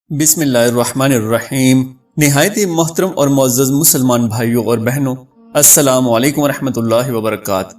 بسم اللہ الرحمن الرحیم۔ نہایت ہی محترم اور معزز مسلمان بھائیوں اور بہنوں، السلام علیکم ورحمۃ اللہ وبرکاتہ۔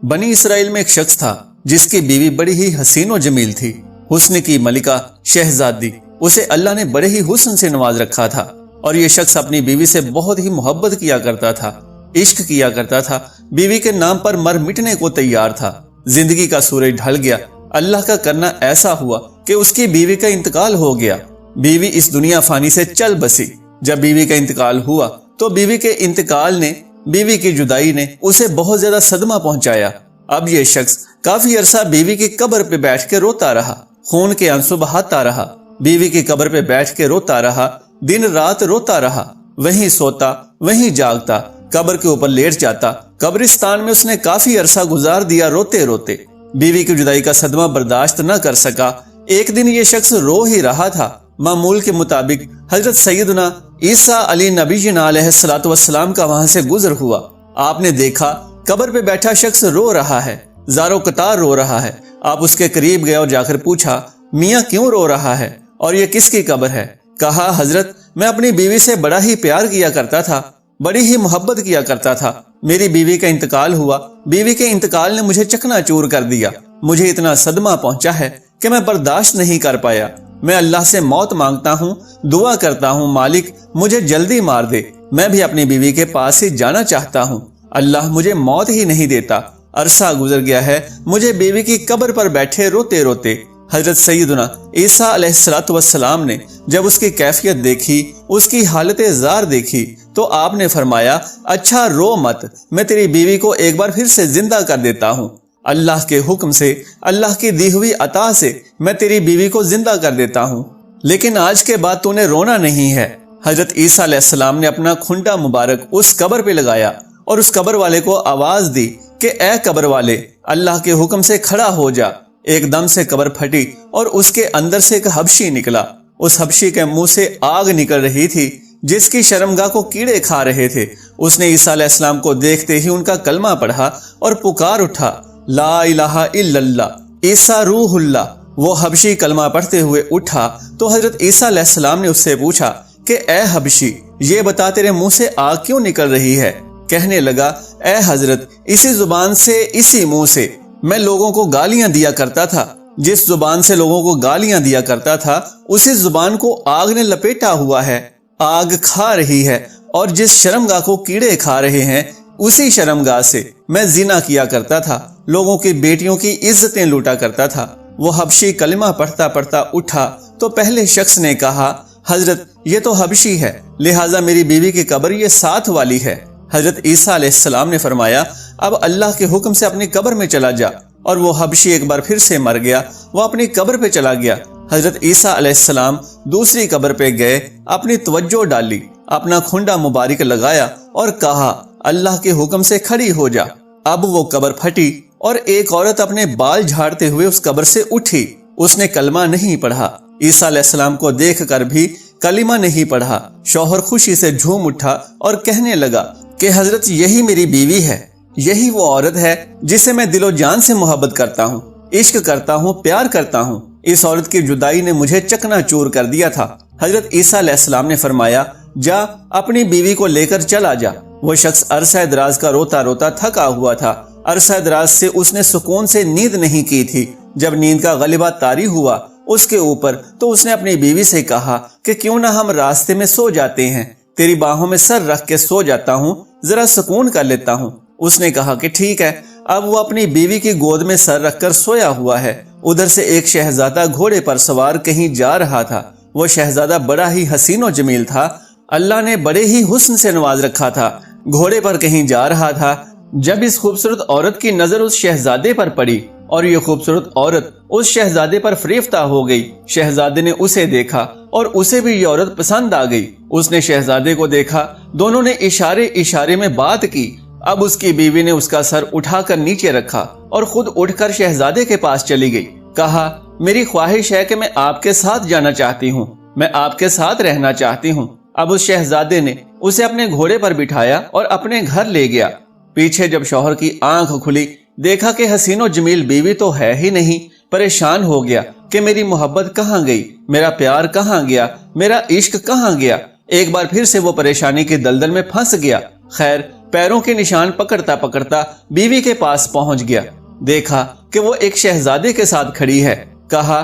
بنی اسرائیل میں ایک شخص تھا جس کی بیوی بڑی ہی حسین و جمیل تھی، حسن کی ملکہ شہزادی۔ اسے اللہ نے بڑے ہی حسن سے نواز رکھا تھا اور یہ شخص اپنی بیوی سے بہت ہی محبت کیا کرتا تھا، عشق کیا کرتا تھا، بیوی کے نام پر مر مٹنے کو تیار تھا۔ زندگی کا سورج ڈھل گیا، اللہ کا کرنا ایسا ہوا کہ اس کی بیوی کا انتقال ہو گیا۔ بیوی اس دنیا فانی سے چل بسی۔ جب بیوی کا انتقال ہوا تو بیوی کے انتقال نے، بیوی کی جدائی نے اسے بہت زیادہ صدمہ پہنچایا۔ اب یہ شخص کافی عرصہ بیوی کی قبر پہ بیٹھ کے روتا رہا، خون کے آنسو بہاتا رہا، بیوی کی قبر پہ بیٹھ کے روتا رہا، دن رات روتا رہا، وہیں سوتا وہیں جاگتا، قبر کے اوپر لیٹ جاتا۔ قبرستان میں اس نے کافی عرصہ گزار دیا روتے روتے، بیوی کی جدائی کا صدمہ برداشت نہ کر سکا۔ ایک دن یہ شخص رو ہی رہا تھا، معمول کے مطابق حضرت سیدنا عیسیٰ علی نبی جنا علیہ السلام کا وہاں سے گزر ہوا۔ آپ نے دیکھا قبر پہ بیٹھا شخص رو رہا ہے، زارو قطار رو رہا ہے۔ آپ اس کے قریب گئے اور جا کر پوچھا، میاں کیوں رو رہا ہے اور یہ کس کی قبر ہے؟ کہا، حضرت میں اپنی بیوی سے بڑا ہی پیار کیا کرتا تھا، بڑی ہی محبت کیا کرتا تھا، میری بیوی کا انتقال ہوا، بیوی کے انتقال نے مجھے چکنا چور کر دیا، مجھے اتنا صدمہ پہنچا ہے کہ میں برداشت نہیں کر پایا۔ میں اللہ سے موت مانگتا ہوں، دعا کرتا ہوں، مالک مجھے جلدی مار دے، میں بھی اپنی بیوی کے پاس ہی جانا چاہتا ہوں، اللہ مجھے موت ہی نہیں دیتا۔ عرصہ گزر گیا ہے مجھے بیوی کی قبر پر بیٹھے روتے روتے۔ حضرت سیدنا عیسیٰ علیہ السلام نے جب اس کی کیفیت دیکھی، اس کی حالت زار دیکھی تو آپ نے فرمایا، اچھا رو مت، میں تیری بیوی کو ایک بار پھر سے زندہ کر دیتا ہوں۔ اللہ کے حکم سے، اللہ کی دی ہوئی عطا سے میں تیری بیوی کو زندہ کر دیتا ہوں، لیکن آج کے بعد تو نے رونا نہیں ہے۔ حضرت عیسیٰ علیہ السلام نے اپنا کھنڈا مبارک اس قبر پہ لگایا اور اس قبر والے کو آواز دی کہ اے قبر والے، اللہ کے حکم سے کھڑا ہو جا۔ ایک دم سے قبر پھٹی اور اس کے اندر سے ایک حبشی نکلا۔ اس حبشی کے منہ سے آگ نکل رہی تھی جس کی شرمگاہ کو کیڑے کھا رہے تھے۔ اس نے عیسیٰ علیہ السلام کو دیکھتے ہی ان کا کلمہ پڑھا اور پکار اٹھا، لا الہ الا اللہ عیسیٰ روح اللہ۔ وہ حبشی کلمہ پڑھتے ہوئے اٹھا تو حضرت عیسیٰ علیہ السلام نے اس سے پوچھا کہ اے حبشی، یہ بتا تیرے منہ سے آگ کیوں نکل رہی ہے؟ کہنے لگا، اے حضرت، اسی زبان سے، اسی منہ سے میں لوگوں کو گالیاں دیا کرتا تھا، جس زبان سے لوگوں کو گالیاں دیا کرتا تھا اسی زبان کو آگ نے لپیٹا ہوا ہے، آگ کھا رہی ہے، اور جس شرمگاہ کو کیڑے کھا رہے ہیں اسی شرمگاہ سے میں زنا کیا کرتا تھا، لوگوں کی بیٹیوں کی عزتیں لوٹا کرتا تھا۔ وہ حبشی کلمہ پڑھتا پڑھتا اٹھا تو پہلے شخص نے کہا، حضرت یہ تو حبشی ہے، لہٰذا میری بیوی کی قبر یہ ساتھ والی ہے۔ حضرت عیسیٰ علیہ السلام نے فرمایا، اب اللہ کے حکم سے اپنی قبر میں چلا جا۔ اور وہ حبشی ایک بار پھر سے مر گیا، وہ اپنی قبر پہ چلا گیا۔ حضرت عیسیٰ علیہ السلام دوسری قبر پہ گئے، اپنی توجہ ڈالی، اپنا کھنڈا مبارک لگایا اور کہا، اللہ کے حکم سے کھڑی ہو جا۔ اب وہ قبر پھٹی اور ایک عورت اپنے بال جھاڑتے ہوئے اس قبر سے اٹھی۔ اس نے کلمہ نہیں پڑھا، عیسیٰ علیہ السلام کو دیکھ کر بھی کلمہ نہیں پڑھا۔ شوہر خوشی سے جھوم اٹھا اور کہنے لگا کہ حضرت یہی میری بیوی ہے، یہی وہ عورت ہے جسے میں دل و جان سے محبت کرتا ہوں، عشق کرتا ہوں، پیار کرتا ہوں۔ اس عورت کی جدائی نے مجھے چکنا چور کر دیا تھا۔ حضرت عیسیٰ علیہ السلام نے فرمایا، جا اپنی بیوی کو لے کر چلا جا۔ وہ شخص عرصہ دراز کا روتا روتا تھکا ہوا تھا، عرصہ دراز سے اس نے سکون سے نیند نہیں کی تھی۔ جب نیند کا غلبہ طاری ہوا اس کے اوپر تو اس نے اپنی بیوی سے کہا کہ کیوں نہ ہم راستے میں سو جاتے ہیں، تیری باہوں میں سر رکھ کے سو جاتا ہوں، ذرا سکون کر لیتا ہوں۔ اس نے کہا کہ ٹھیک ہے۔ اب وہ اپنی بیوی کی گود میں سر رکھ کر سویا ہوا ہے۔ ادھر سے ایک شہزادہ گھوڑے پر سوار کہیں جا رہا تھا۔ وہ شہزادہ بڑا ہی حسین و جمیل تھا، اللہ نے بڑے ہی حسن سے نواز رکھا تھا، گھوڑے پر کہیں جا رہا تھا۔ جب اس خوبصورت عورت کی نظر اس شہزادے پر پڑی اور یہ خوبصورت عورت اس شہزادے پر فریفتہ ہو گئی، شہزادے نے اسے دیکھا اور اسے بھی یہ عورت پسند آ گئی۔ اس نے شہزادے کو دیکھا، دونوں نے اشارے اشارے میں بات کی۔ اب اس کی بیوی نے اس کا سر اٹھا کر نیچے رکھا اور خود اٹھ کر شہزادے کے پاس چلی گئی۔ کہا، میری خواہش ہے کہ میں آپ کے ساتھ جانا چاہتی ہوں، میں آپ کے ساتھ رہنا چاہتی ہوں۔ اب اس شہزادے نے اسے اپنے گھوڑے پر بٹھایا اور اپنے گھر لے گیا۔ پیچھے جب شوہر کی آنکھ کھلی، دیکھا کہ حسین و جمیل بیوی تو ہے ہی نہیں، پریشان ہو گیا کہ میری محبت کہاں گئی، میرا پیار کہاں گیا، میرا عشق کہاں گیا۔ ایک بار پھر سے وہ پریشانی کے دلدل میں پھنس گیا۔ خیر پیروں کے نشان پکڑتا پکڑتا بیوی کے پاس پہنچ گیا۔ دیکھا کہ وہ ایک شہزادے کے ساتھ کھڑی ہے۔ کہا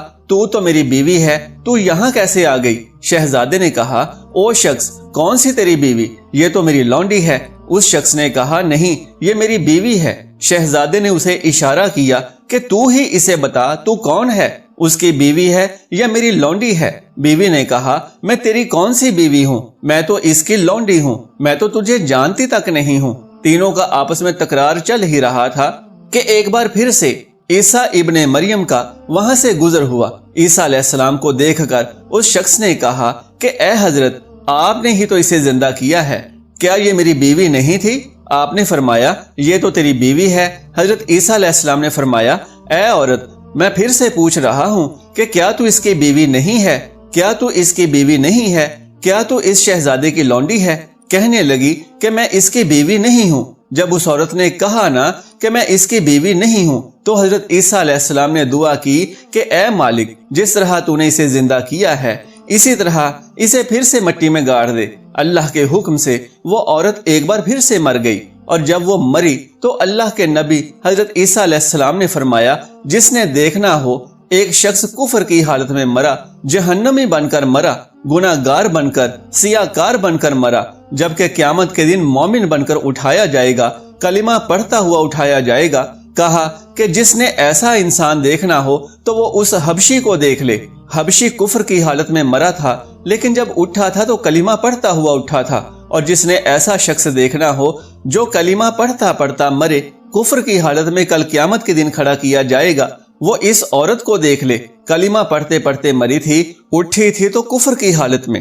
تو میری بیوی ہے، تو یہاں کیسے آ گئی؟ شہزادے نے کہا او شخص کون سی تیری بیوی؟ یہ تو میری لونڈی ہے۔ اس شخص نے کہا نہیں یہ میری بیوی ہے۔ شہزادے نے اسے اشارہ کیا کہ تو ہی اسے بتا تو کون ہے، اس کی بیوی ہے یا میری لونڈی ہے؟ بیوی نے کہا میں تیری کون سی بیوی ہوں، میں تو اس کی لونڈی ہوں، میں تو تجھے جانتی تک نہیں ہوں۔ تینوں کا آپس میں تکرار چل ہی رہا تھا کہ ایک بار پھر سے عیسیٰ ابن مریم کا وہاں سے گزر ہوا۔ عیسیٰ علیہ السلام کو دیکھ کر اس شخص نے کہا کہ اے حضرت آپ نے ہی تو اسے زندہ کیا ہے، کیا یہ میری بیوی نہیں تھی؟ آپ نے فرمایا یہ تو تیری بیوی ہے۔ حضرت عیسیٰ علیہ السلام نے فرمایا اے عورت میں پھر سے پوچھ رہا ہوں کہ کیا تو اس کی بیوی نہیں ہے؟ کیا تو اس کی بیوی نہیں ہے؟ کیا تو اس شہزادے کی لونڈی ہے؟ کہنے لگی کہ میں اس کی بیوی نہیں ہوں۔ جب اس عورت نے کہا نا کہ میں اس کی بیوی نہیں ہوں تو حضرت عیسیٰ علیہ السلام نے دعا کی کہ اے مالک جس طرح تو نے اسے زندہ کیا ہے اسی طرح اسے پھر سے مٹی میں گاڑ دے۔ اللہ کے حکم سے وہ عورت ایک بار پھر سے مر گئی، اور جب وہ مری تو اللہ کے نبی حضرت عیسیٰ علیہ السلام نے فرمایا جس نے دیکھنا ہو ایک شخص کفر کی حالت میں مرا، جہنمی بن کر مرا، گناہ گار بن کر، سیاکار بن کر مرا، جبکہ قیامت کے دن مومن بن کر اٹھایا جائے گا، کلمہ پڑھتا ہوا اٹھایا جائے گا۔ کہا کہ جس نے ایسا انسان دیکھنا ہو تو وہ اس حبشی کو دیکھ لے۔ حبشی کفر کی حالت میں مرا تھا لیکن جب اٹھا تھا تو کلمہ پڑھتا ہوا اٹھا تھا، اور جس نے ایسا شخص دیکھنا ہو جو کلمہ پڑھتا پڑھتا مرے، کفر کی حالت میں کل قیامت کے دن کھڑا کیا جائے گا، وہ اس عورت کو دیکھ لے، کلمہ پڑھتے پڑھتے مری تھی، اٹھی تھی تو کفر کی حالت میں۔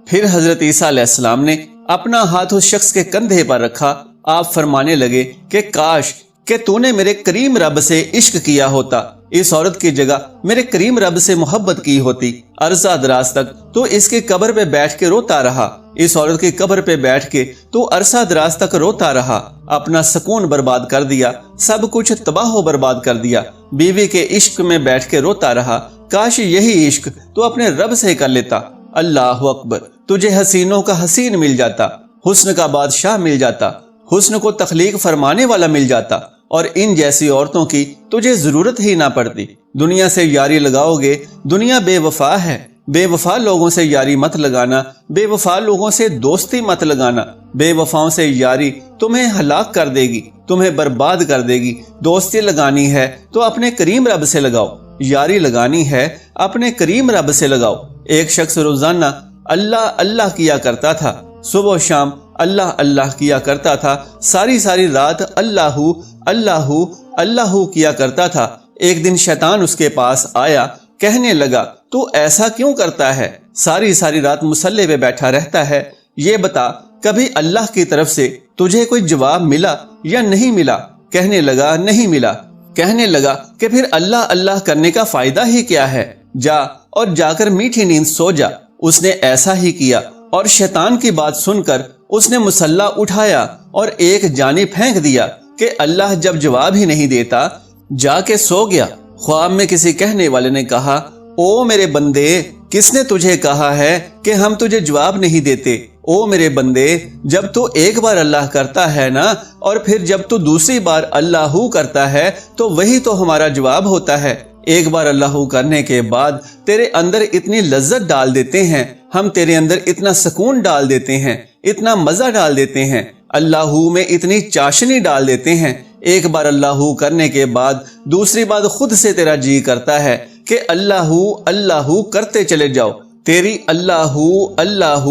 پھر حضرت عیسیٰ علیہ السلام نے اپنا ہاتھ اس شخص کے کندھے پر رکھا۔ آپ فرمانے لگے کہ کاش کہ تو نے میرے کریم رب سے عشق کیا ہوتا، اس عورت کی جگہ میرے کریم رب سے محبت کی ہوتی۔ عرصہ دراز تک تو اس کی قبر پہ بیٹھ کے روتا رہا، اس عورت کی قبر پہ بیٹھ کے تو عرصہ دراز تک روتا رہا، اپنا سکون برباد کر دیا، سب کچھ تباہ و برباد کر دیا، بیوی کے عشق میں بیٹھ کے روتا رہا۔ کاش یہی عشق تو اپنے رب سے کر لیتا۔ اللہ اکبر، تجھے حسینوں کا حسین مل جاتا، حسن کا بادشاہ مل جاتا، حسن کو تخلیق فرمانے والا مل جاتا، اور ان جیسی عورتوں کی تجھے ضرورت ہی نہ پڑتی۔ دنیا سے یاری لگاؤ گے، دنیا بے وفا ہے، بے وفا لوگوں سے یاری مت لگانا، بے وفا لوگوں سے دوستی مت لگانا، بے وفاؤں سے یاری تمہیں ہلاک کر دے گی، تمہیں برباد کر دے گی۔ دوستی لگانی ہے تو اپنے کریم رب سے لگاؤ، یاری لگانی ہے اپنے کریم رب سے لگاؤ۔ ایک شخص روزانہ اللہ اللہ کیا کرتا تھا، صبح و شام اللہ اللہ کیا کرتا تھا، ساری ساری رات اللہ اللہ اللہ کیا کرتا تھا۔ ایک دن شیطان اس کے پاس آیا، کہنے لگا تو ایسا کیوں کرتا ہے، ساری ساری رات مصلی پہ بیٹھا رہتا ہے، یہ بتا کبھی اللہ کی طرف سے تجھے کوئی جواب ملا یا نہیں ملا؟ کہنے لگا نہیں ملا۔ کہنے لگا کہ پھر اللہ اللہ کرنے کا فائدہ ہی کیا ہے، جا اور جا کر میٹھی نیند سو جا۔ اس نے ایسا ہی کیا، اور شیطان کی بات سن کر اس نے مسلح اٹھایا اور ایک جانب پھینک دیا کہ اللہ جب جواب ہی نہیں دیتا جا کے سو گیا۔ خواب میں کسی کہنے والے نے کہا او میرے بندے، کس نے تجھے کہا ہے کہ ہم تجھے جواب نہیں دیتے؟ او میرے بندے، جب تو ایک بار اللہ کرتا ہے نا، اور پھر جب تو دوسری بار اللہ کرتا ہے تو وہی تو ہمارا جواب ہوتا ہے۔ ایک بار اللہ کرنے کے بعد تیرے اندر اتنی لذت ڈال دیتے ہیں، ہم تیرے اندر اتنا سکون ڈال دیتے ہیں، اتنا مزہ ڈال دیتے ہیں، اللہ میں اتنی چاشنی ڈال دیتے ہیں۔ ایک بار اللہ کرنے کے بعد دوسری بار خود سے تیرا جی کرتا ہے کہ اللہ اللہ کرتے چلے جاؤ۔ تیری اللہ اللہ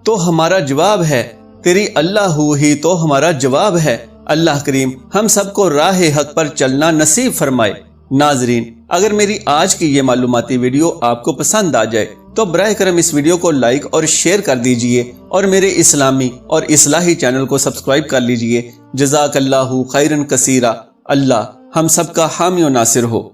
تو ہمارا جواب ہے، تیری اللہ ہی تو ہمارا جواب ہے۔ اللہ کریم ہم سب کو راہ حق پر چلنا نصیب فرمائے۔ ناظرین، اگر میری آج کی یہ معلوماتی ویڈیو آپ کو پسند آ جائے تو براہ کرم اس ویڈیو کو لائک اور شیئر کر دیجئے، اور میرے اسلامی اور اصلاحی چینل کو سبسکرائب کر لیجئے۔ جزاک اللہ خیرن کثیرا۔ اللہ ہم سب کا حامی و ناصر ہو۔